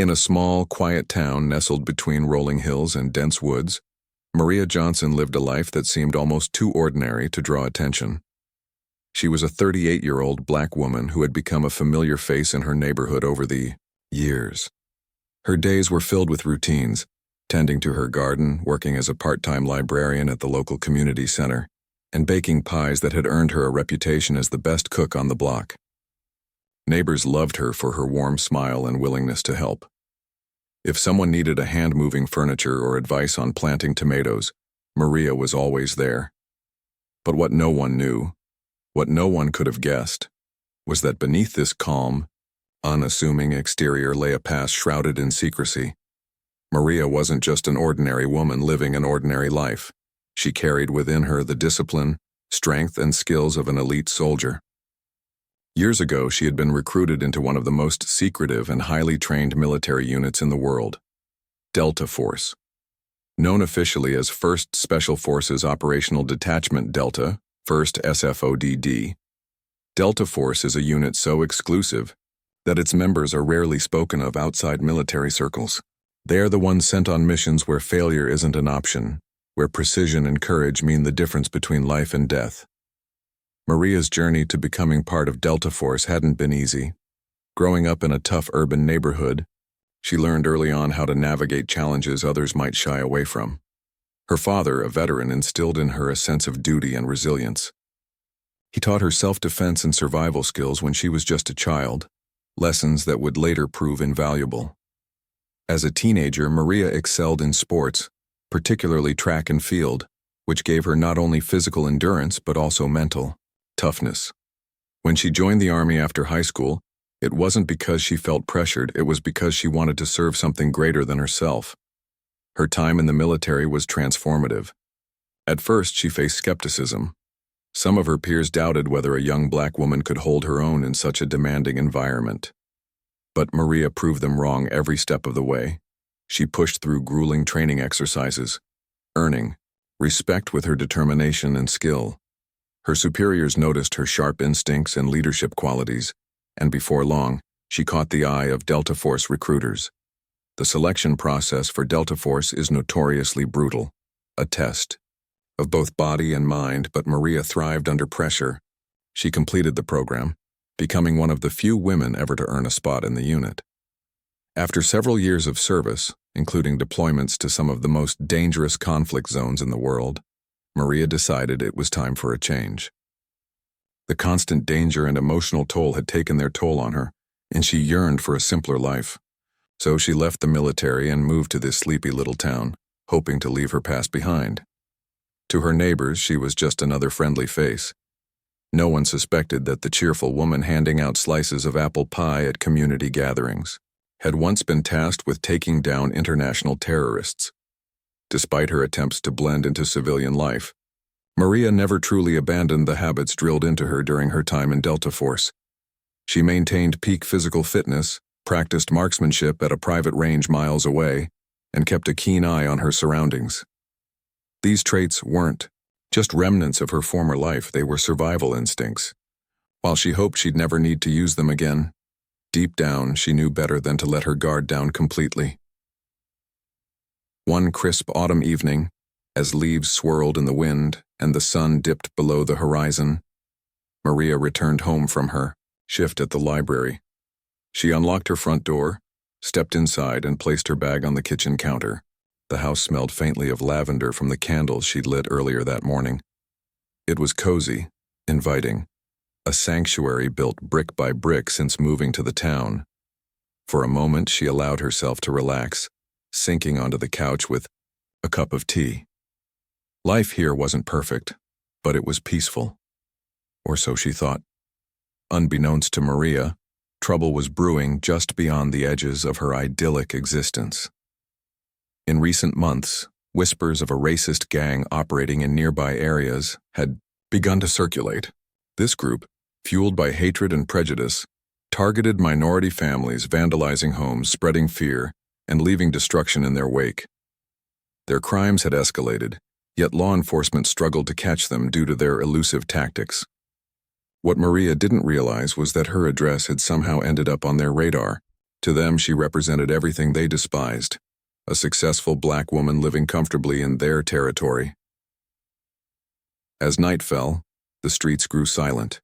In a small, quiet town nestled between rolling hills and dense woods, Maria Johnson lived a life that seemed almost too ordinary to draw attention. She was a 38-year-old black woman who had become a familiar face in her neighborhood over the years. Her days were filled with routines, tending to her garden, working as a part-time librarian at the local community center, and baking pies that had earned her a reputation as the best cook on the block. Neighbors loved her for her warm smile and willingness to help. If someone needed a hand moving furniture or advice on planting tomatoes, Maria was always there. But what no one knew, what no one could have guessed, was that beneath this calm, unassuming exterior lay a past shrouded in secrecy. Maria wasn't just an ordinary woman living an ordinary life. She carried within her the discipline, strength, and skills of an elite soldier. Years ago, she had been recruited into one of the most secretive and highly trained military units in the world, Delta Force. Known officially as 1st Special Forces Operational Detachment Delta, 1st SFODD, Delta Force is a unit so exclusive that its members are rarely spoken of outside military circles. They are the ones sent on missions where failure isn't an option, where precision and courage mean the difference between life and death. Maria's journey to becoming part of Delta Force hadn't been easy. Growing up in a tough urban neighborhood, she learned early on how to navigate challenges others might shy away from. Her father, a veteran, instilled in her a sense of duty and resilience. He taught her self-defense and survival skills when she was just a child, lessons that would later prove invaluable. As a teenager, Maria excelled in sports, particularly track and field, which gave her not only physical endurance but also mental toughness. When she joined the Army after high school, it wasn't because she felt pressured, it was because she wanted to serve something greater than herself. Her time in the military was transformative. At first, she faced skepticism. Some of her peers doubted whether a young black woman could hold her own in such a demanding environment. But Maria proved them wrong every step of the way. She pushed through grueling training exercises, earning respect with her determination and skill. Her superiors noticed her sharp instincts and leadership qualities, and before long, she caught the eye of Delta Force recruiters. The selection process for Delta Force is notoriously brutal, a test of both body and mind, but Maria thrived under pressure. She completed the program, becoming one of the few women ever to earn a spot in the unit. After several years of service, including deployments to some of the most dangerous conflict zones in the world, Maria decided it was time for a change. The constant danger and emotional toll had taken their toll on her, and she yearned for a simpler life. So she left the military and moved to this sleepy little town, hoping to leave her past behind. To her neighbors, she was just another friendly face. No one suspected that the cheerful woman handing out slices of apple pie at community gatherings had once been tasked with taking down international terrorists. Despite her attempts to blend into civilian life, Maria never truly abandoned the habits drilled into her during her time in Delta Force. She maintained peak physical fitness, practiced marksmanship at a private range miles away, and kept a keen eye on her surroundings. These traits weren't just remnants of her former life, they were survival instincts. While she hoped she'd never need to use them again, deep down she knew better than to let her guard down completely. One crisp autumn evening, as leaves swirled in the wind and the sun dipped below the horizon, Maria returned home from her shift at the library. She unlocked her front door, stepped inside, and placed her bag on the kitchen counter. The house smelled faintly of lavender from the candles she'd lit earlier that morning. It was cozy, inviting, a sanctuary built brick by brick since moving to the town. For a moment, she allowed herself to relax, sinking onto the couch with a cup of tea. Life here wasn't perfect, but it was peaceful. Or so she thought. Unbeknownst to Maria, trouble was brewing just beyond the edges of her idyllic existence. In recent months, whispers of a racist gang operating in nearby areas had begun to circulate. This group, fueled by hatred and prejudice, targeted minority families, vandalizing homes, spreading fear, and leaving destruction in their wake. Their crimes had escalated, yet law enforcement struggled to catch them due to their elusive tactics. What Maria didn't realize was that her address had somehow ended up on their radar, To them, she represented everything they despised, a successful black woman living comfortably in their territory. As night fell, the streets grew silent.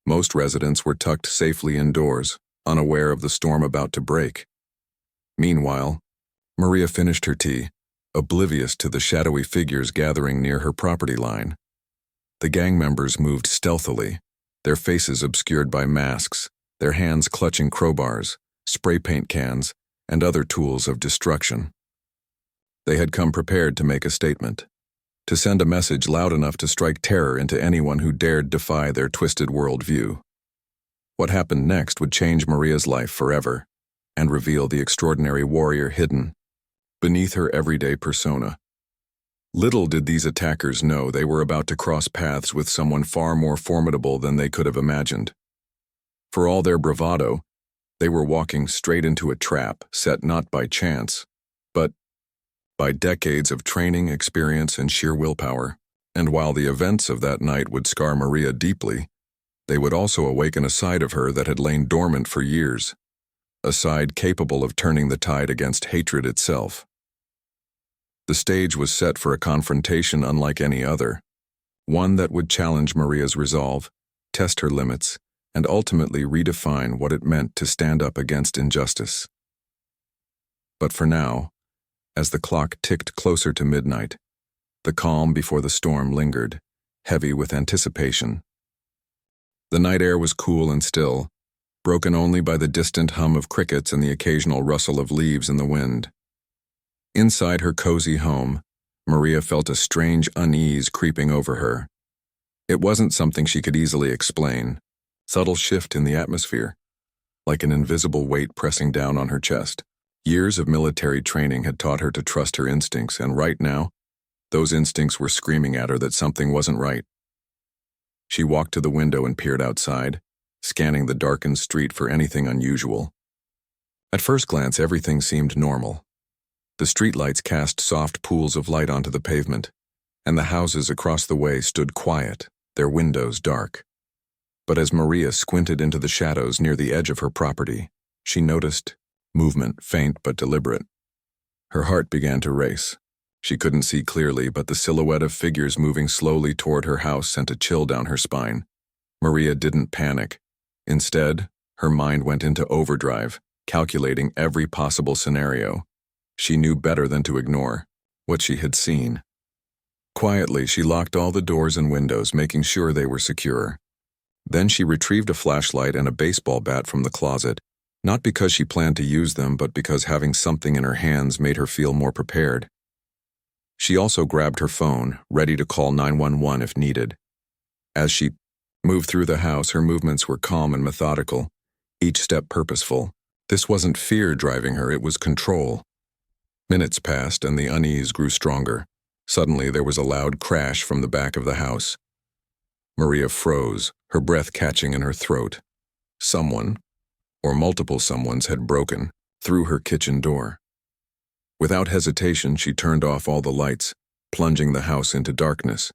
Most residents were tucked safely indoors, unaware of the storm about to break. Meanwhile, Maria finished her tea, oblivious to the shadowy figures gathering near her property line. The gang members moved stealthily, their faces obscured by masks, their hands clutching crowbars, spray paint cans, and other tools of destruction. They had come prepared to make a statement, to send a message loud enough to strike terror into anyone who dared defy their twisted worldview. What happened next would change Maria's life forever and reveal the extraordinary warrior hidden beneath her everyday persona. Little did these attackers know they were about to cross paths with someone far more formidable than they could have imagined. For all their bravado, they were walking straight into a trap set not by chance, but by decades of training, experience, and sheer willpower. And while the events of that night would scar Maria deeply, they would also awaken a side of her that had lain dormant for years, a side capable of turning the tide against hatred itself. The stage was set for a confrontation unlike any other, one that would challenge Maria's resolve, test her limits, and ultimately redefine what it meant to stand up against injustice. But for now, as the clock ticked closer to midnight, the calm before the storm lingered, heavy with anticipation. The night air was cool and still, broken only by the distant hum of crickets and the occasional rustle of leaves in the wind. Inside her cozy home, Maria felt a strange unease creeping over her. It wasn't something she could easily explain, subtle shift in the atmosphere, like an invisible weight pressing down on her chest. Years of military training had taught her to trust her instincts, and right now, those instincts were screaming at her that something wasn't right. She walked to the window and peered outside, scanning the darkened street for anything unusual. At first glance, everything seemed normal. The streetlights cast soft pools of light onto the pavement, and the houses across the way stood quiet, their windows dark. But as Maria squinted into the shadows near the edge of her property, she noticed movement, faint but deliberate. Her heart began to race. She couldn't see clearly, but the silhouette of figures moving slowly toward her house sent a chill down her spine. Maria didn't panic. Instead, her mind went into overdrive, calculating every possible scenario. She knew better than to ignore what she had seen. Quietly, she locked all the doors and windows, making sure they were secure. Then she retrieved a flashlight and a baseball bat from the closet, not because she planned to use them, but because having something in her hands made her feel more prepared. She also grabbed her phone, ready to call 911 if needed. As she moved through the house, her movements were calm and methodical, each step purposeful. This wasn't fear driving her, it was control. Minutes passed and the unease grew stronger. Suddenly there was a loud crash from the back of the house. Maria froze, her breath catching in her throat. Someone, or multiple someones, had broken through her kitchen door. Without hesitation, she turned off all the lights, plunging the house into darkness.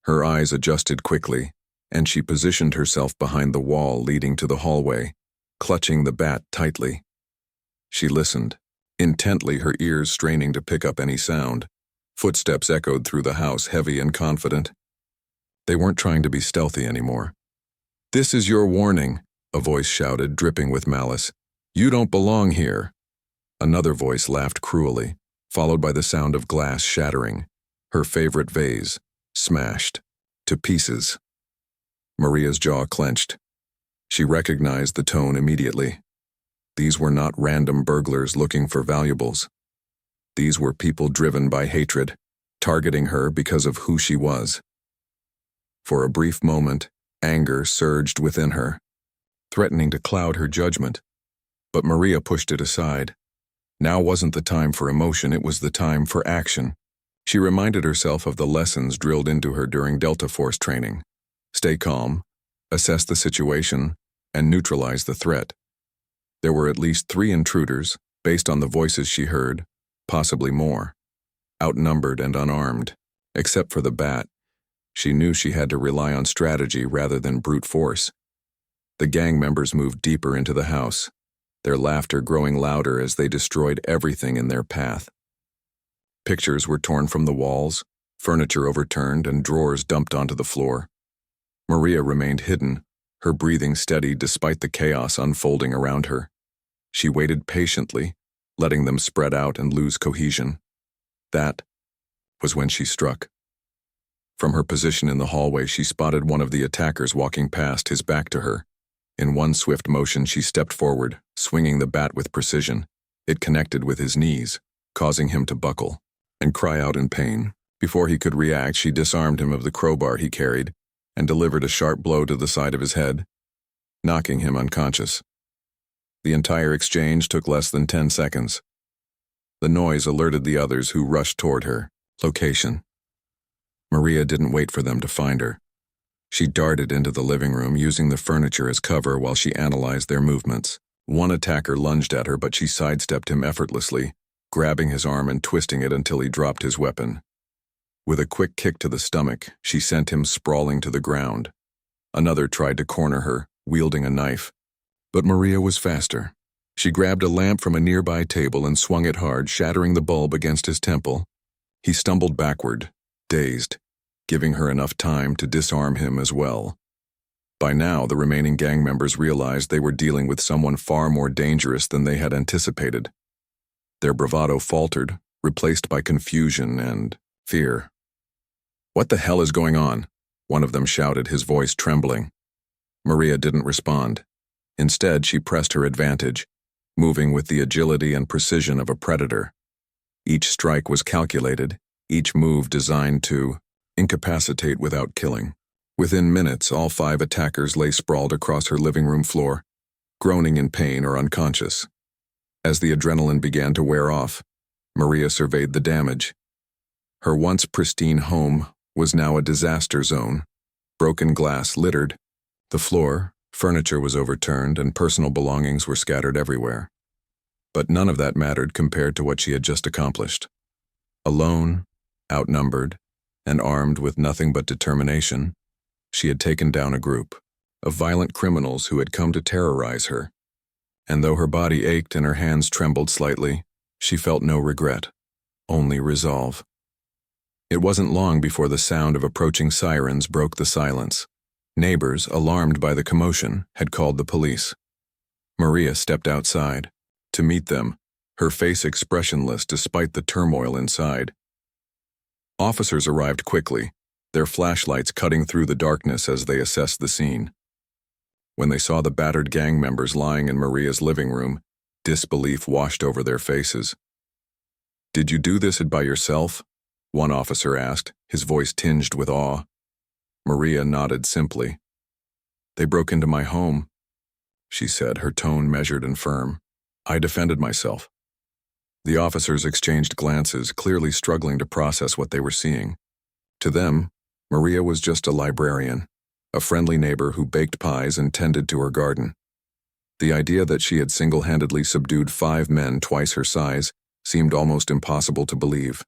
Her eyes adjusted quickly, and she positioned herself behind the wall leading to the hallway, clutching the bat tightly. She listened, intently, her ears straining to pick up any sound. Footsteps echoed through the house, heavy and confident. They weren't trying to be stealthy anymore. "This is your warning," a voice shouted, dripping with malice. "You don't belong here." Another voice laughed cruelly, followed by the sound of glass shattering, her favorite vase smashed to pieces. Maria's jaw clenched. She recognized the tone immediately. These were not random burglars looking for valuables. These were people driven by hatred, targeting her because of who she was. For a brief moment, anger surged within her, threatening to cloud her judgment. But Maria pushed it aside. Now wasn't the time for emotion, it was the time for action. She reminded herself of the lessons drilled into her during Delta Force training. Stay calm, assess the situation, and neutralize the threat. There were at least 3 intruders, based on the voices she heard, possibly more. Outnumbered and unarmed. Except for the bat, she knew she had to rely on strategy rather than brute force. The gang members moved deeper into the house, their laughter growing louder as they destroyed everything in their path. Pictures were torn from the walls, furniture overturned, and drawers dumped onto the floor. Maria remained hidden, her breathing steady despite the chaos unfolding around her. She waited patiently, letting them spread out and lose cohesion. That was when she struck. From her position in the hallway, she spotted one of the attackers walking past, his back to her. In one swift motion, she stepped forward, swinging the bat with precision. It connected with his knees, causing him to buckle and cry out in pain. Before he could react, she disarmed him of the crowbar he carried and delivered a sharp blow to the side of his head, knocking him unconscious. The entire exchange took less than 10 seconds. The noise alerted the others, who rushed toward her. Location. Maria didn't wait for them to find her. She darted into the living room, using the furniture as cover while she analyzed their movements. One attacker lunged at her, but she sidestepped him effortlessly, grabbing his arm and twisting it until he dropped his weapon. With a quick kick to the stomach, she sent him sprawling to the ground. Another tried to corner her, wielding a knife. But Maria was faster. She grabbed a lamp from a nearby table and swung it hard, shattering the bulb against his temple. He stumbled backward, dazed, giving her enough time to disarm him as well. By now, the remaining gang members realized they were dealing with someone far more dangerous than they had anticipated. Their bravado faltered, replaced by confusion and fear. "What the hell is going on?" one of them shouted, his voice trembling. Maria didn't respond. Instead, she pressed her advantage, moving with the agility and precision of a predator. Each strike was calculated, each move designed to incapacitate without killing. Within minutes, all 5 attackers lay sprawled across her living room floor, groaning in pain or unconscious. As the adrenaline began to wear off, Maria surveyed the damage. Her once pristine home was now a disaster zone. Broken glass littered the floor, furniture was overturned, and personal belongings were scattered everywhere. But none of that mattered compared to what she had just accomplished. Alone, outnumbered, and armed with nothing but determination, she had taken down a group of violent criminals who had come to terrorize her. And though her body ached and her hands trembled slightly, she felt no regret, only resolve. It wasn't long before the sound of approaching sirens broke the silence. Neighbors, alarmed by the commotion, had called the police. Maria stepped outside to meet them, her face expressionless despite the turmoil inside. Officers arrived quickly, their flashlights cutting through the darkness as they assessed the scene. When they saw the battered gang members lying in Maria's living room, disbelief washed over their faces. "Did you do this by yourself?" one officer asked, his voice tinged with awe. Maria nodded simply. "They broke into my home," she said, her tone measured and firm. "I defended myself." The officers exchanged glances, clearly struggling to process what they were seeing. To them, Maria was just a librarian, a friendly neighbor who baked pies and tended to her garden. The idea that she had single-handedly subdued 5 men twice her size seemed almost impossible to believe.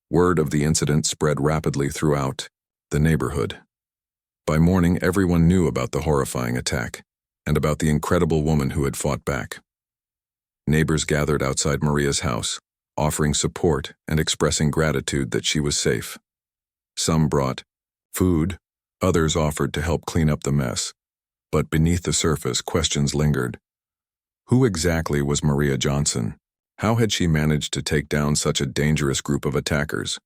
Word of the incident spread rapidly throughout the neighborhood. By morning, everyone knew about the horrifying attack and about the incredible woman who had fought back. Neighbors gathered outside Maria's house, offering support and expressing gratitude that she was safe. Some brought food, others offered to help clean up the mess, but beneath the surface, questions lingered. Who exactly was Maria Johnson? How had she managed to take down such a dangerous group of attackers?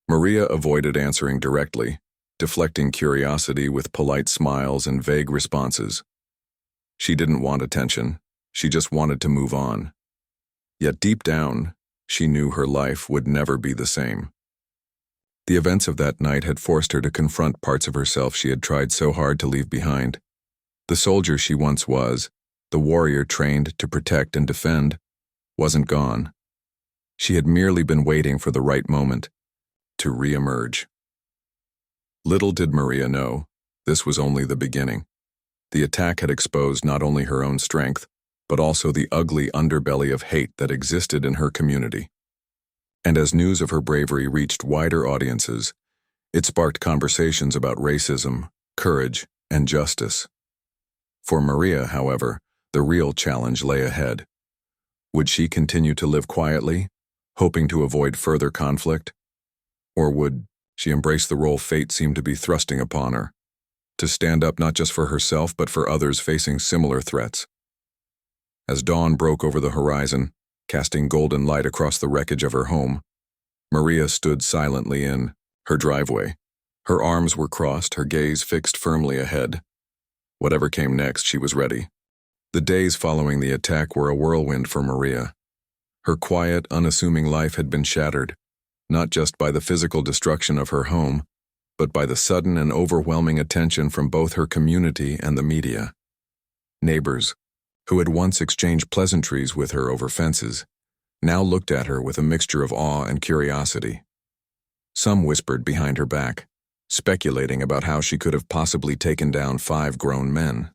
Maria avoided answering directly, deflecting curiosity with polite smiles and vague responses. She didn't want attention, she just wanted to move on. Yet deep down, she knew her life would never be the same. The events of that night had forced her to confront parts of herself she had tried so hard to leave behind. The soldier she once was, the warrior trained to protect and defend, wasn't gone. She had merely been waiting for the right moment to re-emerge. Little did Maria know, this was only the beginning. The attack had exposed not only her own strength, but also the ugly underbelly of hate that existed in her community. And as news of her bravery reached wider audiences, it sparked conversations about racism, courage, and justice. For Maria, however, The real challenge lay ahead. Would she continue to live quietly, hoping to avoid further conflict? Or would she embrace the role fate seemed to be thrusting upon her, to stand up not just for herself but for others facing similar threats? As dawn broke over the horizon, casting golden light across the wreckage of her home, Maria stood silently in her driveway. Her arms were crossed, her gaze fixed firmly ahead. Whatever came next, she was ready. The days following the attack were a whirlwind for Maria. Her quiet, unassuming life had been shattered, not just by the physical destruction of her home, but by the sudden and overwhelming attention from both her community and the media. Neighbors, who had once exchanged pleasantries with her over fences, now looked at her with a mixture of awe and curiosity. Some whispered behind her back, speculating about how she could have possibly taken down 5 grown men.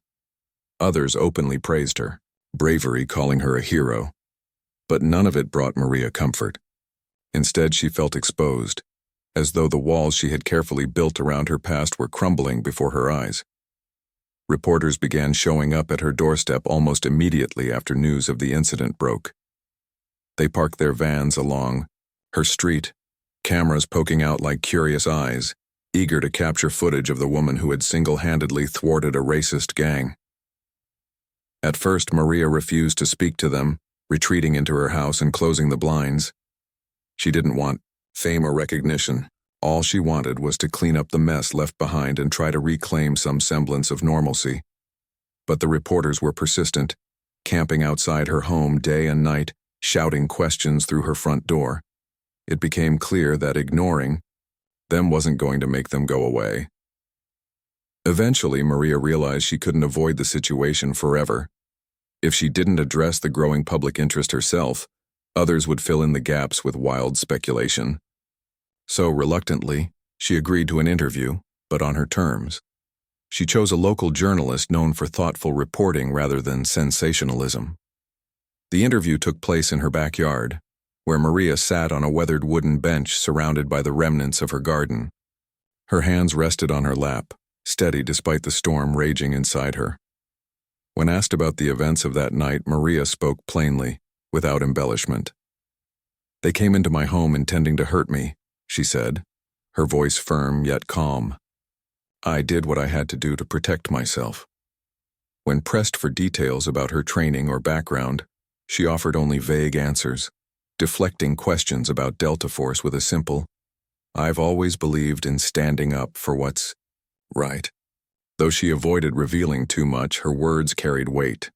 Others openly praised her, bravery calling her a hero. But none of it brought Maria comfort. Instead, she felt exposed, as though the walls she had carefully built around her past were crumbling before her eyes. Reporters began showing up at her doorstep almost immediately after news of the incident broke. They parked their vans along her street, cameras poking out like curious eyes, eager to capture footage of the woman who had single-handedly thwarted a racist gang. At first, Maria refused to speak to them, retreating into her house and closing the blinds. She didn't want fame or recognition. All she wanted was to clean up the mess left behind and try to reclaim some semblance of normalcy. But the reporters were persistent, camping outside her home day and night, shouting questions through her front door. It became clear that ignoring them wasn't going to make them go away. Eventually, Maria realized she couldn't avoid the situation forever. If she didn't address the growing public interest herself, others would fill in the gaps with wild speculation. So, reluctantly, she agreed to an interview, but on her terms. She chose a local journalist known for thoughtful reporting rather than sensationalism. The interview took place in her backyard, where Maria sat on a weathered wooden bench surrounded by the remnants of her garden. Her hands rested on her lap, steady despite the storm raging inside her. When asked about the events of that night, Maria spoke plainly, without embellishment. "They came into my home intending to hurt me," she said, her voice firm yet calm. "I did what I had to do to protect myself." When pressed for details about her training or background, she offered only vague answers, deflecting questions about Delta Force with a simple, "I've always believed in standing up for what's right." Though she avoided revealing too much, her words carried weight.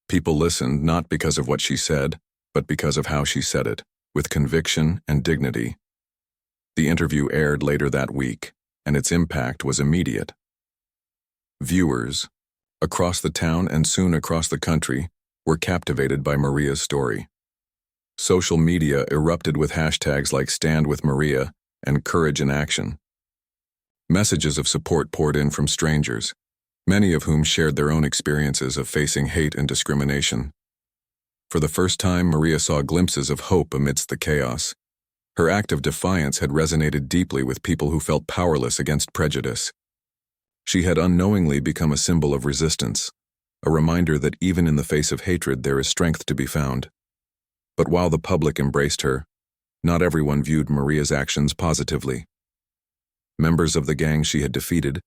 People listened not because of what she said, but because of how she said it, with conviction and dignity. The interview aired later that week, and its impact was immediate. Viewers, across the town and soon across the country, were captivated by Maria's story. Social media erupted with hashtags like Stand with Maria and Courage in Action. Messages of support poured in from strangers, many of whom shared their own experiences of facing hate and discrimination. For the first time, Maria saw glimpses of hope amidst the chaos. Her act of defiance had resonated deeply with people who felt powerless against prejudice. She had unknowingly become a symbol of resistance, a reminder that even in the face of hatred there is strength to be found. But while the public embraced her, not everyone viewed Maria's actions positively. Members of the gang she had defeated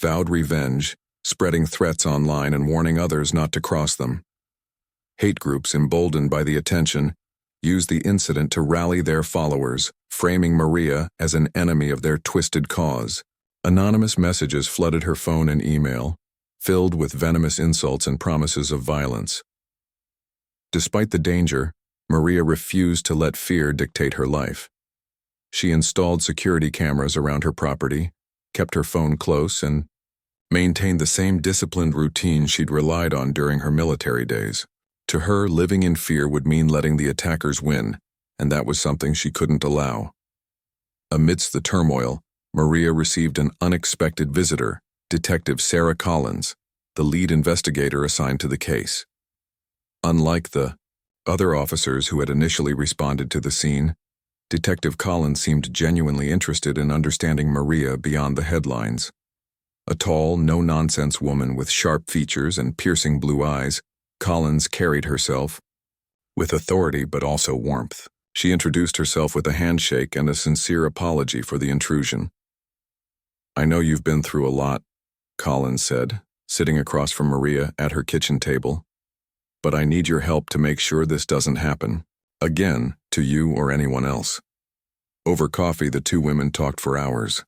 vowed revenge, spreading threats online and warning others not to cross them. Hate groups, emboldened by the attention, used the incident to rally their followers, framing Maria as an enemy of their twisted cause. Anonymous messages flooded her phone and email, filled with venomous insults and promises of violence. Despite the danger, Maria refused to let fear dictate her life. She installed security cameras around her property, kept her phone close, and maintained the same disciplined routine she'd relied on during her military days. To her, living in fear would mean letting the attackers win, and that was something she couldn't allow. Amidst the turmoil, Maria received an unexpected visitor, Detective Sarah Collins, the lead investigator assigned to the case. Unlike the other officers who had initially responded to the scene, Detective Collins seemed genuinely interested in understanding Maria beyond the headlines. A tall, no-nonsense woman with sharp features and piercing blue eyes, Collins carried herself with authority but also warmth. She introduced herself with a handshake and a sincere apology for the intrusion. "I know you've been through a lot," Collins said, sitting across from Maria at her kitchen table. "But I need your help to make sure this doesn't happen again to you or anyone else." Over coffee, the two women talked for hours.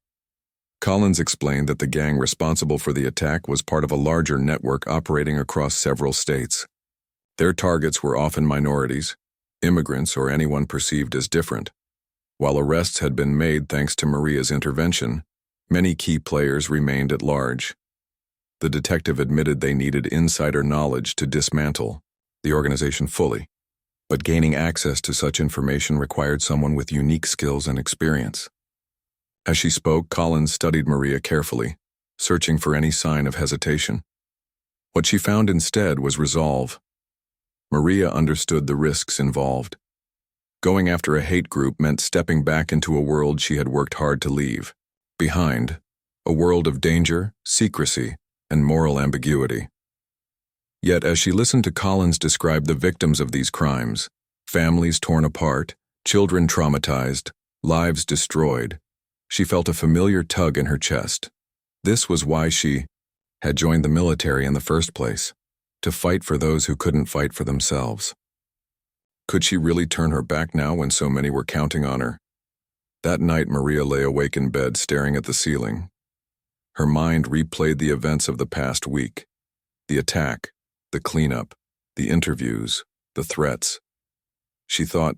Collins explained that the gang responsible for the attack was part of a larger network operating across several states. Their targets were often minorities, immigrants, or anyone perceived as different. While arrests had been made thanks to Maria's intervention, many key players remained at large. The detective admitted they needed insider knowledge to dismantle the organization fully, but gaining access to such information required someone with unique skills and experience. As she spoke, Collins studied Maria carefully, searching for any sign of hesitation. What she found instead was resolve. Maria understood the risks involved. Going after a hate group meant stepping back into a world she had worked hard to leave behind, a world of danger, secrecy, and moral ambiguity. Yet as she listened to Collins describe the victims of these crimes, families torn apart, children traumatized, lives destroyed, she felt a familiar tug in her chest. This was why she had joined the military in the first place, to fight for those who couldn't fight for themselves. Could she really turn her back now when so many were counting on her? That night, Maria lay awake in bed staring at the ceiling. Her mind replayed the events of the past week. The attack, the cleanup, the interviews, the threats. She thought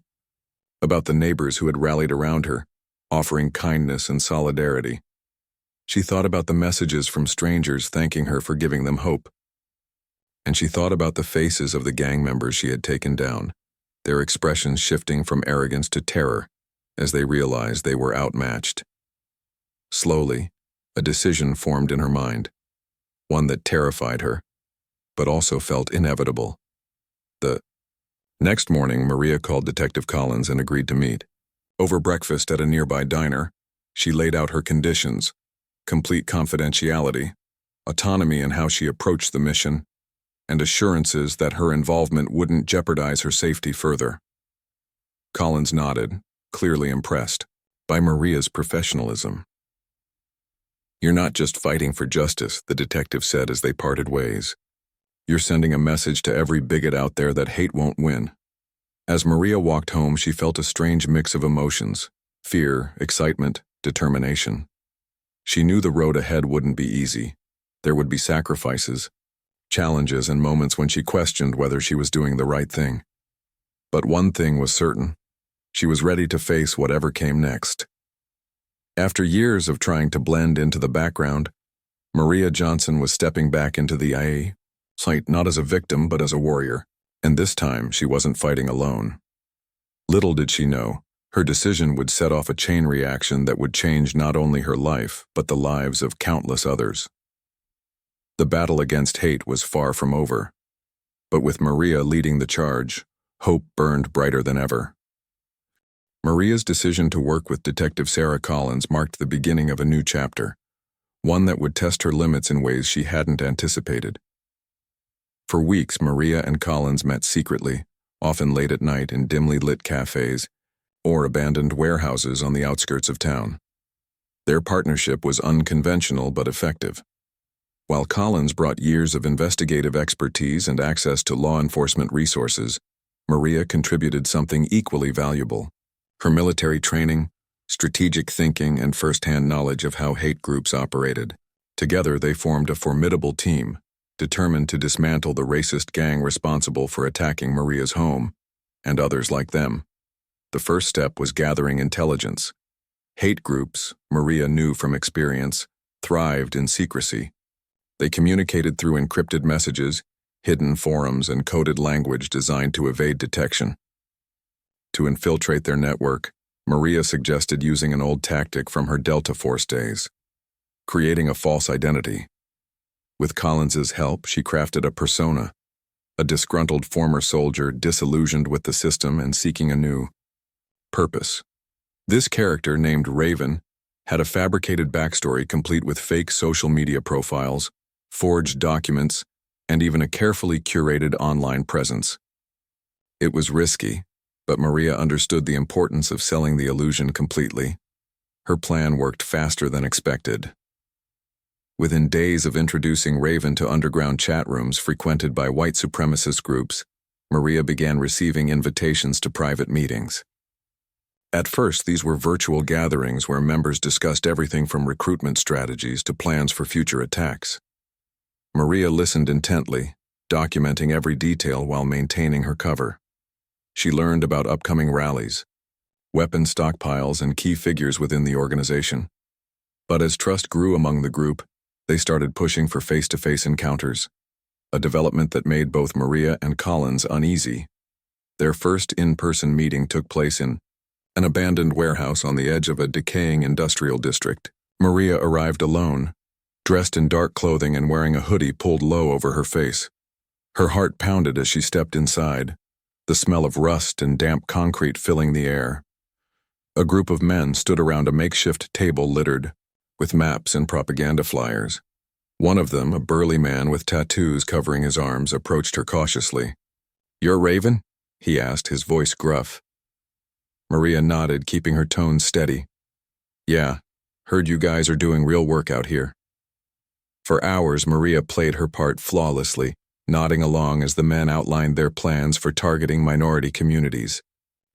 about the neighbors who had rallied around her, offering kindness and solidarity. She thought about the messages from strangers thanking her for giving them hope. And she thought about the faces of the gang members she had taken down, their expressions shifting from arrogance to terror as they realized they were outmatched. Slowly, a decision formed in her mind, one that terrified her, but also felt inevitable. The next morning, Maria called Detective Collins and agreed to meet. Over breakfast at a nearby diner, she laid out her conditions: complete confidentiality, autonomy in how she approached the mission, and assurances that her involvement wouldn't jeopardize her safety further. Collins nodded, clearly impressed by Maria's professionalism. "You're not just fighting for justice," the detective said as they parted ways. "You're sending a message to every bigot out there that hate won't win." As Maria walked home, she felt a strange mix of emotions: fear, excitement, determination. She knew the road ahead wouldn't be easy. There would be sacrifices, challenges, and moments when she questioned whether she was doing the right thing. But one thing was certain: she was ready to face whatever came next. After years of trying to blend into the background, Maria Johnson was stepping back into the light not as a victim but as a warrior, and this time she wasn't fighting alone. Little did she know, her decision would set off a chain reaction that would change not only her life but the lives of countless others. The battle against hate was far from over, but with Maria leading the charge, hope burned brighter than ever. Maria's decision to work with Detective Sarah Collins marked the beginning of a new chapter, one that would test her limits in ways she hadn't anticipated. For weeks, Maria and Collins met secretly, often late at night in dimly lit cafes or abandoned warehouses on the outskirts of town. Their partnership was unconventional but effective. While Collins brought years of investigative expertise and access to law enforcement resources, Maria contributed something equally valuable: her military training, strategic thinking, and first-hand knowledge of how hate groups operated. Together, they formed a formidable team, determined to dismantle the racist gang responsible for attacking Maria's home, and others like them. The first step was gathering intelligence. Hate groups, Maria knew from experience, thrived in secrecy. They communicated through encrypted messages, hidden forums, and coded language designed to evade detection. To infiltrate their network, Maria suggested using an old tactic from her Delta Force days: creating a false identity. With Collins's help, she crafted a persona, a disgruntled former soldier disillusioned with the system and seeking a new purpose. This character, named Raven, had a fabricated backstory complete with fake social media profiles, forged documents, and even a carefully curated online presence. It was risky, but Maria understood the importance of selling the illusion completely. Her plan worked faster than expected. Within days of introducing Raven to underground chat rooms frequented by white supremacist groups, Maria began receiving invitations to private meetings. At first, these were virtual gatherings where members discussed everything from recruitment strategies to plans for future attacks. Maria listened intently, documenting every detail while maintaining her cover. She learned about upcoming rallies, weapon stockpiles, and key figures within the organization. But as trust grew among the group, they started pushing for face-to-face encounters, a development that made both Maria and Collins uneasy. Their first in-person meeting took place in an abandoned warehouse on the edge of a decaying industrial district. Maria arrived alone, dressed in dark clothing and wearing a hoodie pulled low over her face. Her heart pounded as she stepped inside, the smell of rust and damp concrete filling the air. A group of men stood around a makeshift table littered with maps and propaganda flyers. One of them, a burly man with tattoos covering his arms, approached her cautiously. "You're Raven?" he asked, his voice gruff. Maria nodded, keeping her tone steady. "Yeah, heard you guys are doing real work out here." For hours, Maria played her part flawlessly, nodding along as the men outlined their plans for targeting minority communities.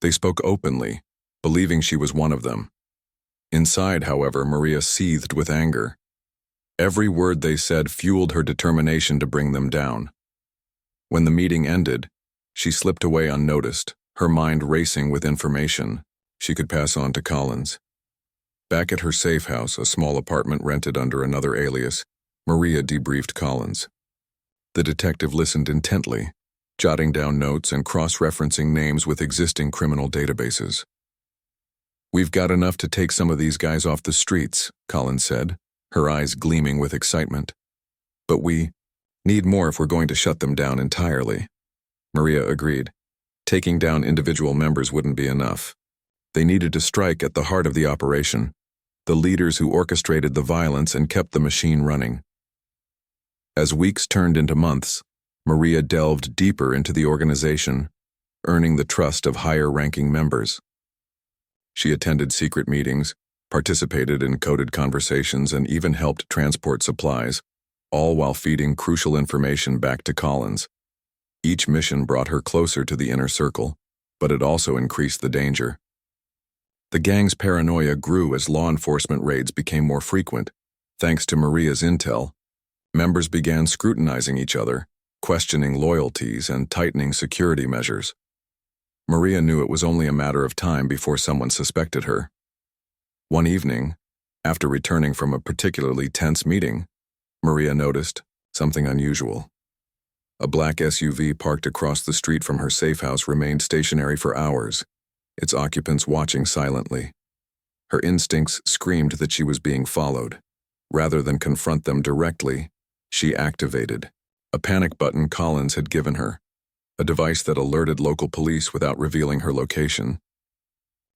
They spoke openly, believing she was one of them. Inside, however, Maria seethed with anger. Every word they said fueled her determination to bring them down. When the meeting ended, she slipped away unnoticed, her mind racing with information she could pass on to Collins. Back at her safe house, a small apartment rented under another alias, Maria debriefed Collins. The detective listened intently, jotting down notes and cross-referencing names with existing criminal databases. "We've got enough to take some of these guys off the streets," Collins said, her eyes gleaming with excitement. "But we need more if we're going to shut them down entirely." Maria agreed. Taking down individual members wouldn't be enough. They needed to strike at the heart of the operation, the leaders who orchestrated the violence and kept the machine running. As weeks turned into months, Maria delved deeper into the organization, earning the trust of higher-ranking members. She attended secret meetings, participated in coded conversations, and even helped transport supplies, all while feeding crucial information back to Collins. Each mission brought her closer to the inner circle, but it also increased the danger. The gang's paranoia grew as law enforcement raids became more frequent. Thanks to Maria's intel, members began scrutinizing each other, questioning loyalties, and tightening security measures. Maria knew it was only a matter of time before someone suspected her. One evening, after returning from a particularly tense meeting, Maria noticed something unusual. A black SUV parked across the street from her safe house remained stationary for hours, its occupants watching silently. Her instincts screamed that she was being followed. Rather than confront them directly, she activated a panic button Collins had given her, a device that alerted local police without revealing her location.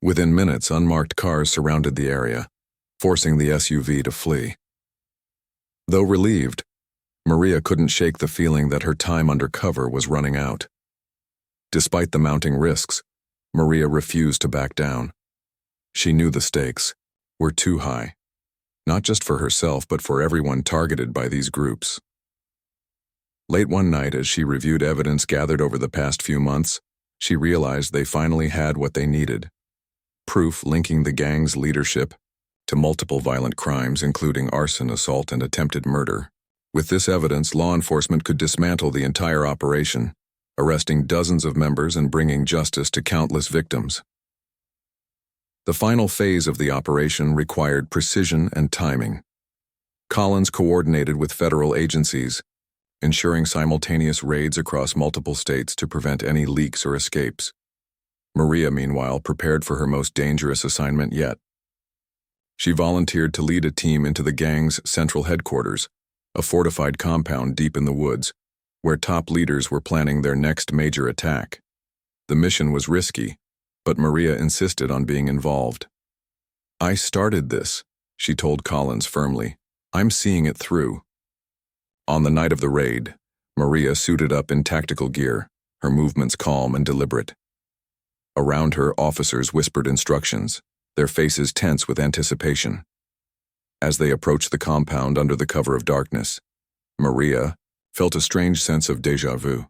Within minutes, unmarked cars surrounded the area, forcing the SUV to flee. Though relieved, Maria couldn't shake the feeling that her time under cover was running out. Despite the mounting risks, Maria refused to back down. She knew the stakes were too high, not just for herself but for everyone targeted by these groups. Late one night, as she reviewed evidence gathered over the past few months, she realized they finally had what they needed: proof linking the gang's leadership to multiple violent crimes, including arson, assault, and attempted murder. With this evidence, law enforcement could dismantle the entire operation, arresting dozens of members and bringing justice to countless victims. The final phase of the operation required precision and timing. Collins coordinated with federal agencies, ensuring simultaneous raids across multiple states to prevent any leaks or escapes. Maria, meanwhile, prepared for her most dangerous assignment yet. She volunteered to lead a team into the gang's central headquarters, a fortified compound deep in the woods, where top leaders were planning their next major attack. The mission was risky, but Maria insisted on being involved. "I started this," she told Collins firmly. "I'm seeing it through." On the night of the raid, Maria suited up in tactical gear, her movements calm and deliberate. Around her, officers whispered instructions, their faces tense with anticipation. As they approached the compound under the cover of darkness, Maria felt a strange sense of déjà vu.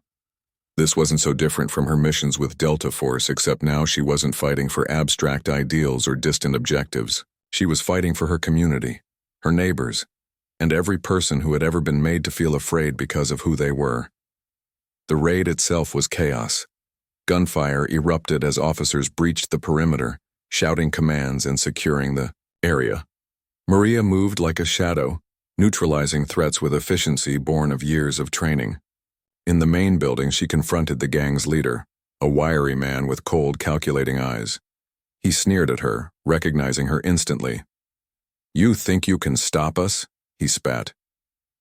This wasn't so different from her missions with Delta Force, except now she wasn't fighting for abstract ideals or distant objectives. She was fighting for her community, her neighbors, and every person who had ever been made to feel afraid because of who they were. The raid itself was chaos. Gunfire erupted as officers breached the perimeter, shouting commands and securing the area. Maria moved like a shadow, neutralizing threats with efficiency born of years of training. In the main building, she confronted the gang's leader, a wiry man with cold, calculating eyes. He sneered at her, recognizing her instantly. "You think you can stop us?" he spat.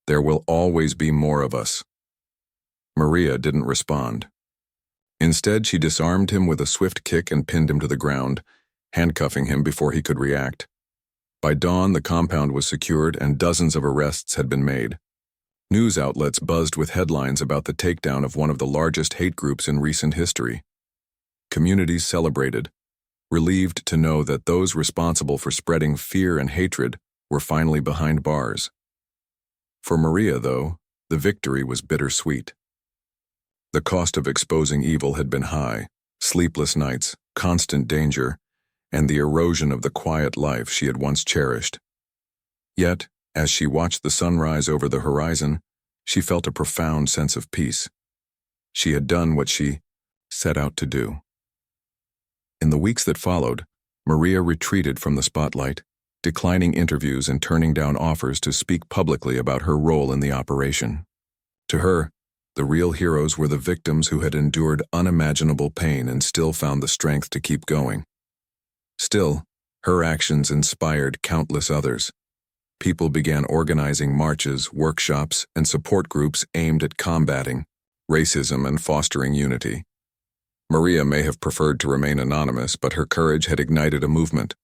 "There will always be more of us." Maria didn't respond. Instead, she disarmed him with a swift kick and pinned him to the ground, handcuffing him before he could react. By dawn, the compound was secured and dozens of arrests had been made. News outlets buzzed with headlines about the takedown of one of the largest hate groups in recent history. Communities celebrated, relieved to know that those responsible for spreading fear and hatred were finally behind bars. For Maria, though, the victory was bittersweet. The cost of exposing evil had been high: sleepless nights, constant danger, and the erosion of the quiet life she had once cherished. Yet, as she watched the sunrise over the horizon, she felt a profound sense of peace. She had done what she set out to do. In the weeks that followed, Maria retreated from the spotlight, declining interviews and turning down offers to speak publicly about her role in the operation. To her, the real heroes were the victims who had endured unimaginable pain and still found the strength to keep going. Still, her actions inspired countless others. People began organizing marches, workshops, and support groups aimed at combating racism and fostering unity. Maria may have preferred to remain anonymous, but her courage had ignited a movement,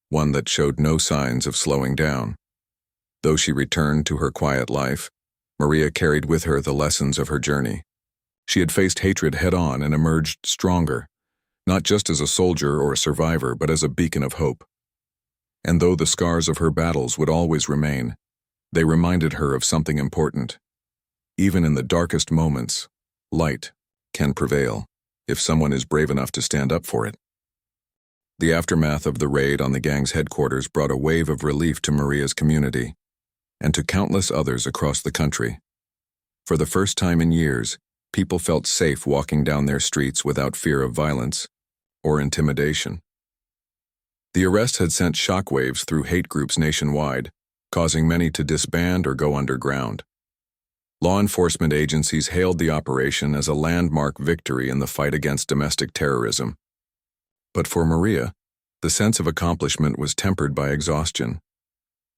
one that showed no signs of slowing down. Though she returned to her quiet life, Maria carried with her the lessons of her journey. She had faced hatred head-on and emerged stronger, not just as a soldier or a survivor, but as a beacon of hope. And though the scars of her battles would always remain, they reminded her of something important. Even in the darkest moments, light can prevail, if someone is brave enough to stand up for it. The aftermath of the raid on the gang's headquarters brought a wave of relief to Maria's community, and to countless others across the country. For the first time in years, people felt safe walking down their streets without fear of violence or intimidation. The arrest had sent shockwaves through hate groups nationwide, causing many to disband or go underground. Law enforcement agencies hailed the operation as a landmark victory in the fight against domestic terrorism. But for Maria, the sense of accomplishment was tempered by exhaustion.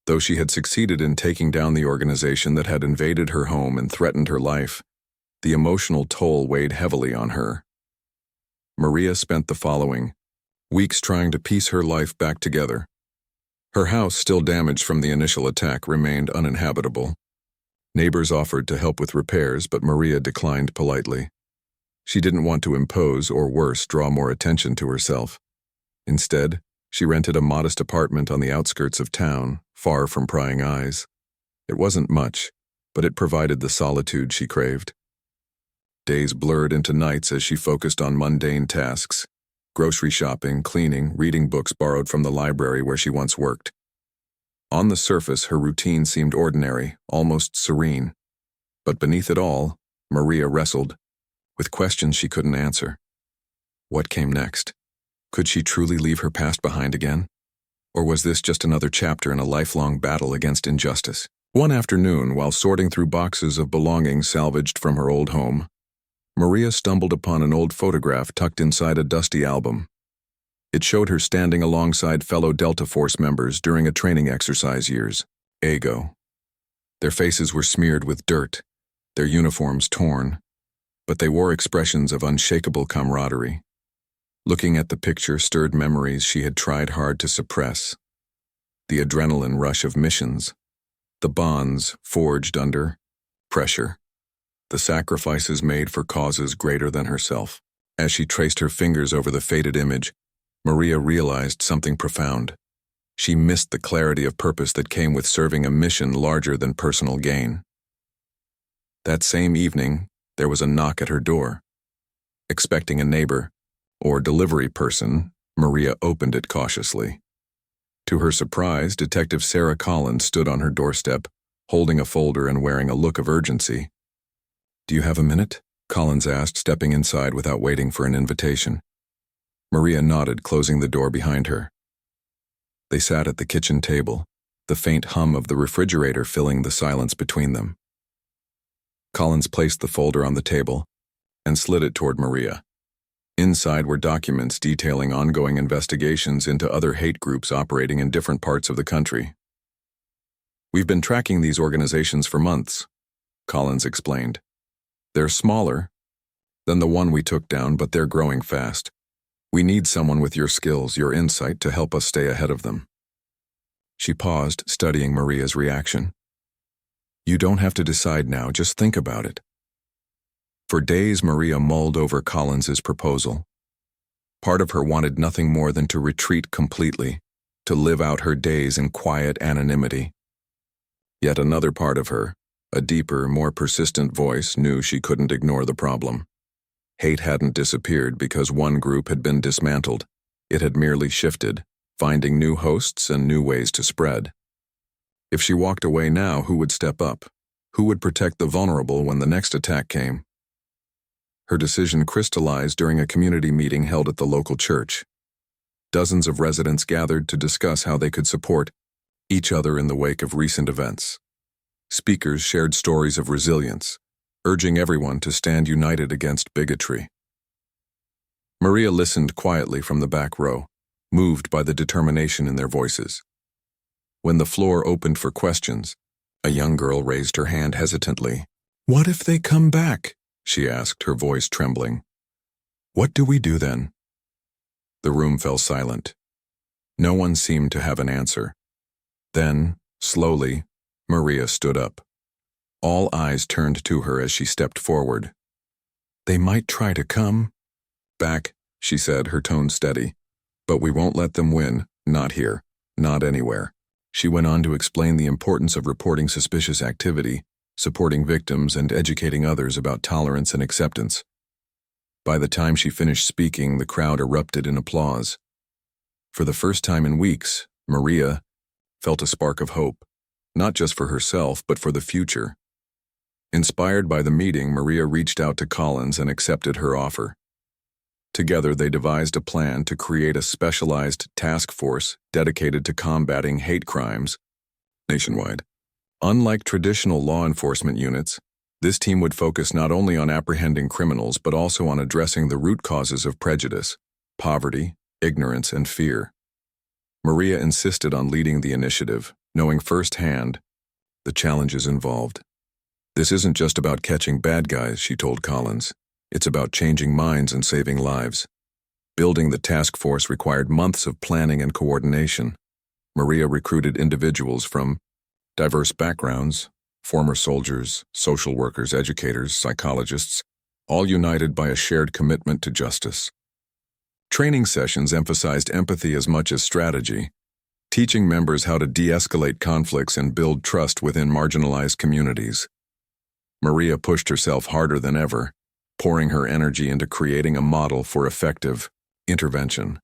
Though she had succeeded in taking down the organization that had invaded her home and threatened her life, the emotional toll weighed heavily on her. Maria spent the following weeks trying to piece her life back together. Her house, still damaged from the initial attack, remained uninhabitable. Neighbors offered to help with repairs, but Maria declined politely. She didn't want to impose, or worse, draw more attention to herself. Instead, she rented a modest apartment on the outskirts of town, far from prying eyes. It wasn't much, but it provided the solitude she craved. Days blurred into nights as she focused on mundane tasks: grocery shopping, cleaning, reading books borrowed from the library where she once worked. On the surface, her routine seemed ordinary, almost serene. But beneath it all, Maria wrestled with questions she couldn't answer. What came next? Could she truly leave her past behind again? Or was this just another chapter in a lifelong battle against injustice? One afternoon, while sorting through boxes of belongings salvaged from her old home, Maria stumbled upon an old photograph tucked inside a dusty album. It showed her standing alongside fellow Delta Force members during a training exercise years ago. Their faces were smeared with dirt, their uniforms torn, but they wore expressions of unshakable camaraderie. Looking at the picture stirred memories she had tried hard to suppress. The adrenaline rush of missions, the bonds forged under pressure, the sacrifices made for causes greater than herself. As she traced her fingers over the faded image, Maria realized something profound. She missed the clarity of purpose that came with serving a mission larger than personal gain. That same evening, there was a knock at her door. Expecting a neighbor, or delivery person, Maria opened it cautiously. To her surprise, Detective Sarah Collins stood on her doorstep, holding a folder and wearing a look of urgency. "Do you have a minute?" Collins asked, stepping inside without waiting for an invitation. Maria nodded, closing the door behind her. They sat at the kitchen table, the faint hum of the refrigerator filling the silence between them. Collins placed the folder on the table and slid it toward Maria. Inside were documents detailing ongoing investigations into other hate groups operating in different parts of the country. "We've been tracking these organizations for months," Collins explained. "They're smaller than the one we took down, but they're growing fast. We need someone with your skills, your insight, to help us stay ahead of them." She paused, studying Maria's reaction. "You don't have to decide now, just think about it." For days, Maria mulled over Collins's proposal. Part of her wanted nothing more than to retreat completely, to live out her days in quiet anonymity. Yet another part of her, a deeper, more persistent voice, knew she couldn't ignore the problem. Hate hadn't disappeared because one group had been dismantled. It had merely shifted, finding new hosts and new ways to spread. If she walked away now, who would step up? Who would protect the vulnerable when the next attack came? Her decision crystallized during a community meeting held at the local church. Dozens of residents gathered to discuss how they could support each other in the wake of recent events. Speakers shared stories of resilience, urging everyone to stand united against bigotry. Maria listened quietly from the back row, moved by the determination in their voices. When the floor opened for questions, a young girl raised her hand hesitantly. "What if they come back?" she asked, her voice trembling. "What do we do then?" The room fell silent. No one seemed to have an answer. Then, slowly, Maria stood up. All eyes turned to her as she stepped forward. "They might try to come back," she said, her tone steady. "But we won't let them win, not here, not anywhere." She went on to explain the importance of reporting suspicious activity, supporting victims, and educating others about tolerance and acceptance. By the time she finished speaking, the crowd erupted in applause. For the first time in weeks, Maria felt a spark of hope, not just for herself, but for the future. Inspired by the meeting, Maria reached out to Collins and accepted her offer. Together, they devised a plan to create a specialized task force dedicated to combating hate crimes nationwide. Unlike traditional law enforcement units, this team would focus not only on apprehending criminals but also on addressing the root causes of prejudice, poverty, ignorance, and fear. Maria insisted on leading the initiative, knowing firsthand the challenges involved. "This isn't just about catching bad guys," she told Collins. "It's about changing minds and saving lives." Building the task force required months of planning and coordination. Maria recruited individuals from diverse backgrounds, former soldiers, social workers, educators, psychologists, all united by a shared commitment to justice. Training sessions emphasized empathy as much as strategy, teaching members how to de-escalate conflicts and build trust within marginalized communities. Maria pushed herself harder than ever, pouring her energy into creating a model for effective intervention.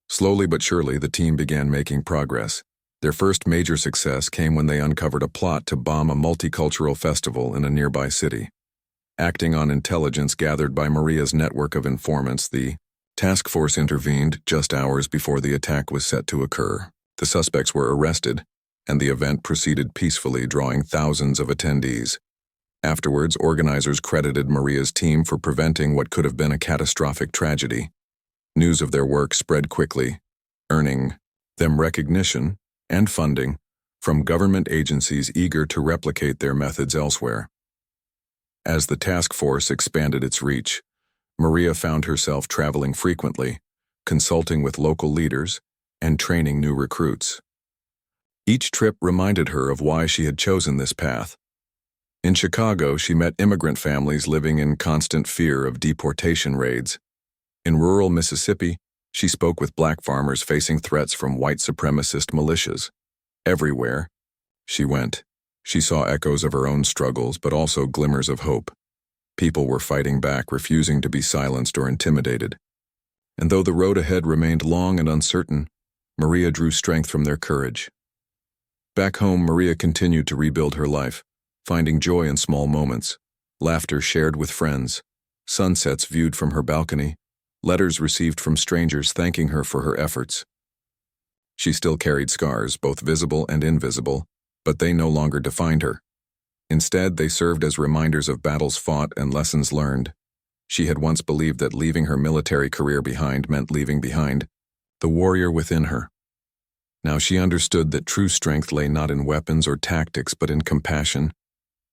Slowly but surely, the team began making progress. Their first major success came when they uncovered a plot to bomb a multicultural festival in a nearby city. Acting on intelligence gathered by Maria's network of informants, the task force intervened just hours before the attack was set to occur. The suspects were arrested, and the event proceeded peacefully, drawing thousands of attendees. Afterwards, organizers credited Maria's team for preventing what could have been a catastrophic tragedy. News of their work spread quickly, earning them recognition and funding from government agencies eager to replicate their methods elsewhere. As the task force expanded its reach, Maria found herself traveling frequently, consulting with local leaders, and training new recruits. Each trip reminded her of why she had chosen this path. In Chicago, she met immigrant families living in constant fear of deportation raids. In rural Mississippi, she spoke with black farmers facing threats from white supremacist militias. Everywhere she went, she saw echoes of her own struggles, but also glimmers of hope. People were fighting back, refusing to be silenced or intimidated. And though the road ahead remained long and uncertain, Maria drew strength from their courage. Back home, Maria continued to rebuild her life, finding joy in small moments, laughter shared with friends, sunsets viewed from her balcony, letters received from strangers thanking her for her efforts. She still carried scars, both visible and invisible, but they no longer defined her. Instead, they served as reminders of battles fought and lessons learned. She had once believed that leaving her military career behind meant leaving behind the warrior within her. Now she understood that true strength lay not in weapons or tactics, but in compassion,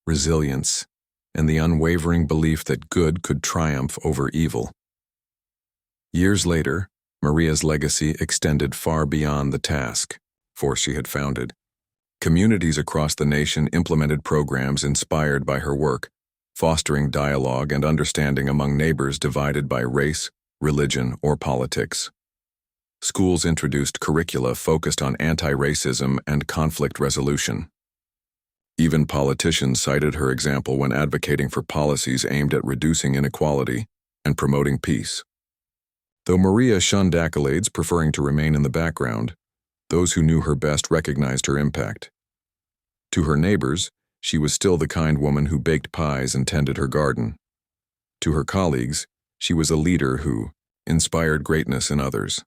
resilience, and the unwavering belief that good could triumph over evil. Years later, Maria's legacy extended far beyond the task force she had founded. Communities across the nation implemented programs inspired by her work, fostering dialogue and understanding among neighbors divided by race, religion, or politics. Schools introduced curricula focused on anti-racism and conflict resolution. Even politicians cited her example when advocating for policies aimed at reducing inequality and promoting peace. Though Maria shunned accolades, preferring to remain in the background, those who knew her best recognized her impact. To her neighbors, she was still the kind woman who baked pies and tended her garden. To her colleagues, she was a leader who inspired greatness in others.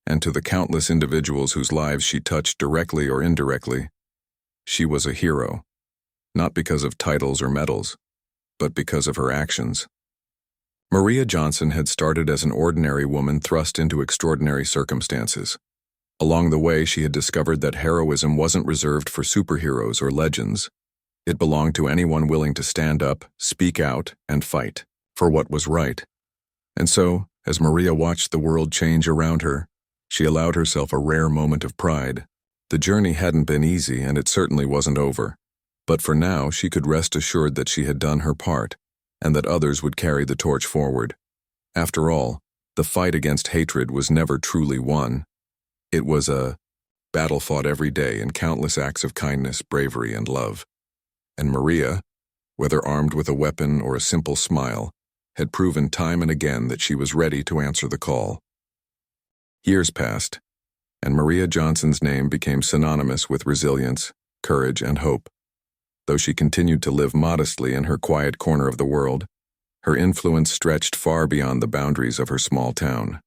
And to the countless individuals whose lives she touched directly or indirectly, she was a hero, not because of titles or medals, but because of her actions. Maria Johnson had started as an ordinary woman thrust into extraordinary circumstances. Along the way, she had discovered that heroism wasn't reserved for superheroes or legends. It belonged to anyone willing to stand up, speak out, and fight for what was right. And so, as Maria watched the world change around her, she allowed herself a rare moment of pride. The journey hadn't been easy, and it certainly wasn't over. But for now, she could rest assured that she had done her part, and that others would carry the torch forward. After all, the fight against hatred was never truly won. It was a battle fought every day in countless acts of kindness, bravery, and love. And Maria, whether armed with a weapon or a simple smile, had proven time and again that she was ready to answer the call. Years passed, and Maria Johnson's name became synonymous with resilience, courage, and hope. Though she continued to live modestly in her quiet corner of the world, her influence stretched far beyond the boundaries of her small town.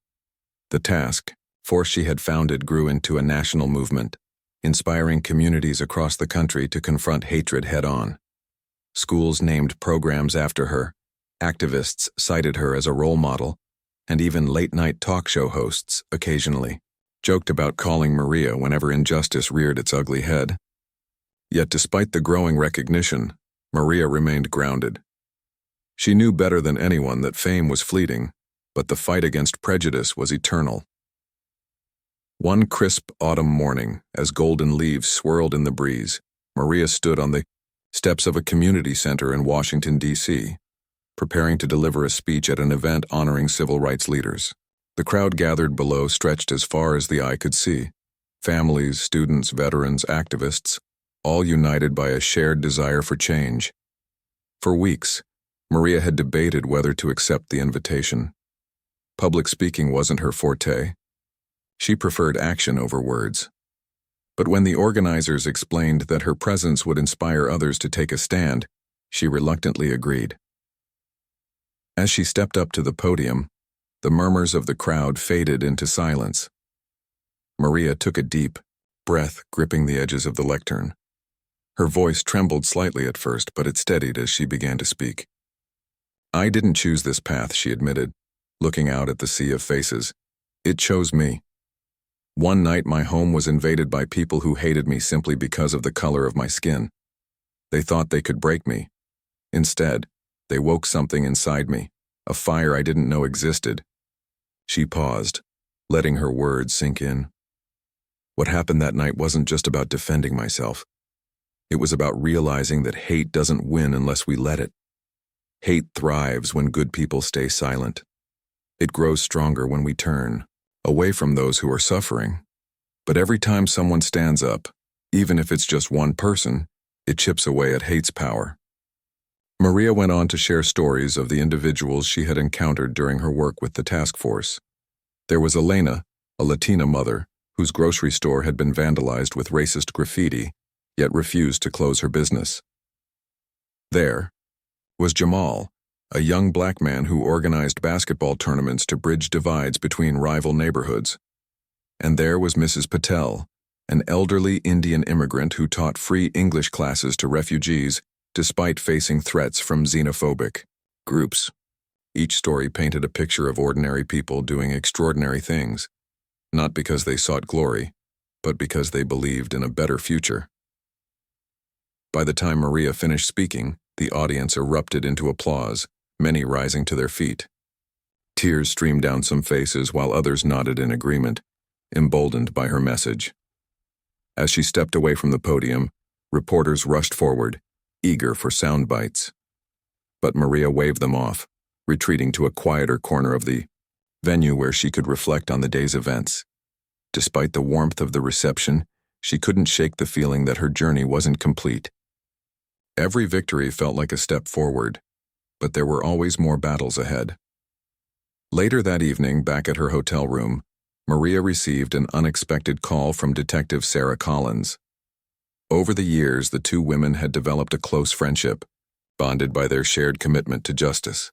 The task force she had founded grew into a national movement, inspiring communities across the country to confront hatred head-on. Schools named programs after her, activists cited her as a role model, and even late-night talk show hosts occasionally joked about calling Maria whenever injustice reared its ugly head. Yet despite the growing recognition, Maria remained grounded. She knew better than anyone that fame was fleeting, but the fight against prejudice was eternal. One crisp autumn morning, as golden leaves swirled in the breeze, Maria stood on the steps of a community center in Washington, D.C., preparing to deliver a speech at an event honoring civil rights leaders. The crowd gathered below stretched as far as the eye could see. Families, students, veterans, activists, all united by a shared desire for change. For weeks, Maria had debated whether to accept the invitation. Public speaking wasn't her forte. She preferred action over words. But when the organizers explained that her presence would inspire others to take a stand, she reluctantly agreed. As she stepped up to the podium, the murmurs of the crowd faded into silence. Maria took a deep breath, gripping the edges of the lectern. Her voice trembled slightly at first, but it steadied as she began to speak. "I didn't choose this path," she admitted, looking out at the sea of faces. "It chose me. One night my home was invaded by people who hated me simply because of the color of my skin. They thought they could break me. Instead, they woke something inside me, a fire I didn't know existed." She paused, letting her words sink in. "What happened that night wasn't just about defending myself. It was about realizing that hate doesn't win unless we let it. Hate thrives when good people stay silent. It grows stronger when we turn away from those who are suffering. But every time someone stands up, even if it's just one person, it chips away at hate's power. Maria went on to share stories of the individuals she had encountered during her work with the task force. There was Elena, a Latina mother, whose grocery store had been vandalized with racist graffiti, yet refused to close her business. There was Jamal, a young black man who organized basketball tournaments to bridge divides between rival neighborhoods. And there was Mrs. Patel, an elderly Indian immigrant who taught free English classes to refugees despite facing threats from xenophobic groups. Each story painted a picture of ordinary people doing extraordinary things, not because they sought glory, but because they believed in a better future. By the time Maria finished speaking, the audience erupted into applause, many rising to their feet. Tears streamed down some faces while others nodded in agreement, emboldened by her message. As she stepped away from the podium, reporters rushed forward, eager for sound bites. But Maria waved them off, retreating to a quieter corner of the venue where she could reflect on the day's events. Despite the warmth of the reception, she couldn't shake the feeling that her journey wasn't complete. Every victory felt like a step forward, but there were always more battles ahead. Later that evening, back at her hotel room, Maria received an unexpected call from Detective Sarah Collins. Over the years, the two women had developed a close friendship, bonded by their shared commitment to justice.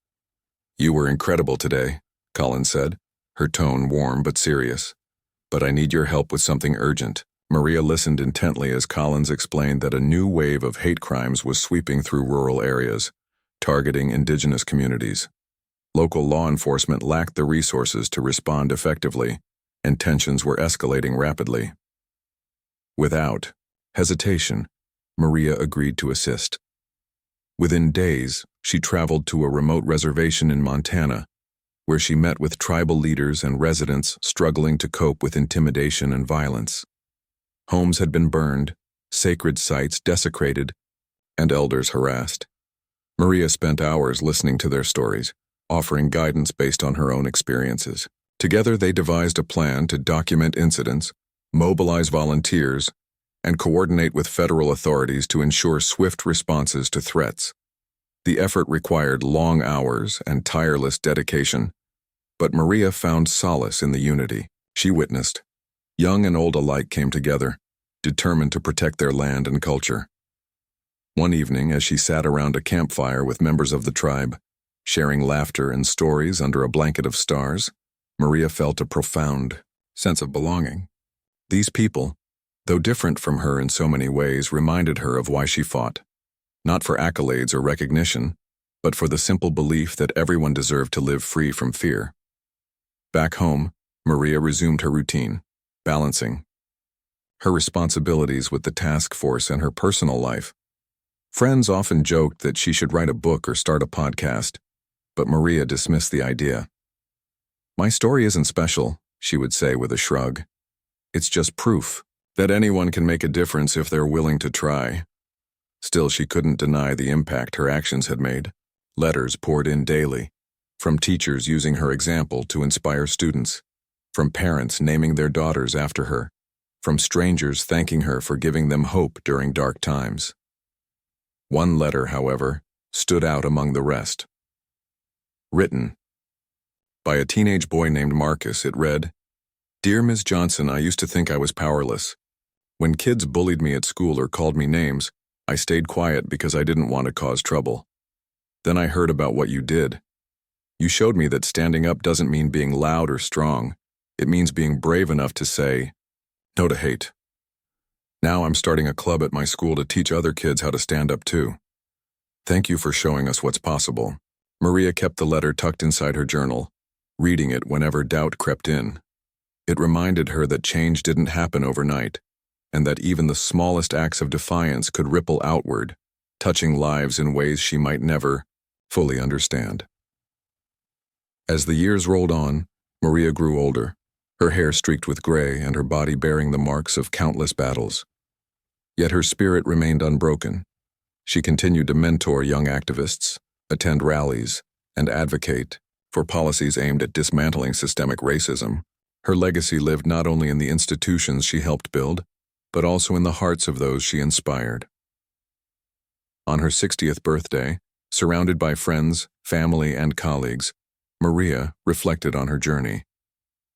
"You were incredible today," Collins said, her tone warm but serious. "But I need your help with something urgent." Maria listened intently as Collins explained that a new wave of hate crimes was sweeping through rural areas, targeting indigenous communities. Local law enforcement lacked the resources to respond effectively, and tensions were escalating rapidly. Without hesitation, Maria agreed to assist. Within days, she traveled to a remote reservation in Montana, where she met with tribal leaders and residents struggling to cope with intimidation and violence. Homes had been burned, sacred sites desecrated, and elders harassed. Maria spent hours listening to their stories, offering guidance based on her own experiences. Together, they devised a plan to document incidents, mobilize volunteers, and coordinate with federal authorities to ensure swift responses to threats. The effort required long hours and tireless dedication, but Maria found solace in the unity she witnessed. Young and old alike came together, determined to protect their land and culture. One evening, as she sat around a campfire with members of the tribe, sharing laughter and stories under a blanket of stars, Maria felt a profound sense of belonging. These people, though different from her in so many ways, reminded her of why she fought, not for accolades or recognition, but for the simple belief that everyone deserved to live free from fear. Back home, Maria resumed her routine, balancing her responsibilities with the task force and her personal life. Friends often joked that she should write a book or start a podcast, but Maria dismissed the idea. "My story isn't special," she would say with a shrug. "It's just proof that anyone can make a difference if they're willing to try." Still, she couldn't deny the impact her actions had made. Letters poured in daily, from teachers using her example to inspire students, from parents naming their daughters after her, from strangers thanking her for giving them hope during dark times. One letter, however, stood out among the rest. Written by a teenage boy named Marcus, it read, "Dear Ms. Johnson, I used to think I was powerless. When kids bullied me at school or called me names, I stayed quiet because I didn't want to cause trouble. Then I heard about what you did. You showed me that standing up doesn't mean being loud or strong. It means being brave enough to say no to hate. Now I'm starting a club at my school to teach other kids how to stand up too. Thank you for showing us what's possible." Maria kept the letter tucked inside her journal, reading it whenever doubt crept in. It reminded her that change didn't happen overnight, and that even the smallest acts of defiance could ripple outward, touching lives in ways she might never fully understand. As the years rolled on, Maria grew older, her hair streaked with gray and her body bearing the marks of countless battles. Yet her spirit remained unbroken. She continued to mentor young activists, attend rallies, and advocate for policies aimed at dismantling systemic racism. Her legacy lived not only in the institutions she helped build, but also in the hearts of those she inspired. On her 60th birthday, surrounded by friends, family, and colleagues, Maria reflected on her journey.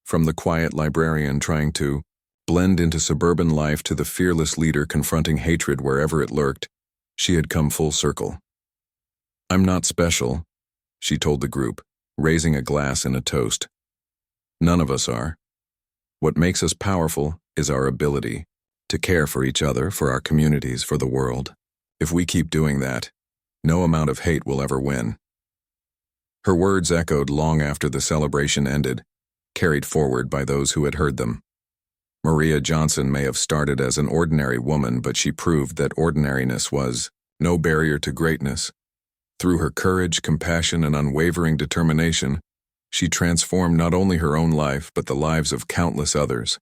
From the quiet librarian trying to blend into suburban life to the fearless leader confronting hatred wherever it lurked, she had come full circle. "I'm not special," she told the group, raising a glass in a toast. "None of us are. What makes us powerful is our ability to care for each other, for our communities, for the world. If we keep doing that, no amount of hate will ever win." Her words echoed long after the celebration ended, carried forward by those who had heard them. Maria Johnson may have started as an ordinary woman, but she proved that ordinariness was no barrier to greatness. Through her courage, compassion, and unwavering determination, she transformed not only her own life, but the lives of countless others.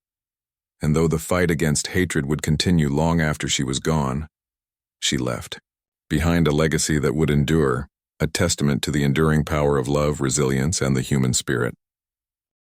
And though the fight against hatred would continue long after she was gone, she left behind a legacy that would endure, a testament to the enduring power of love, resilience, and the human spirit.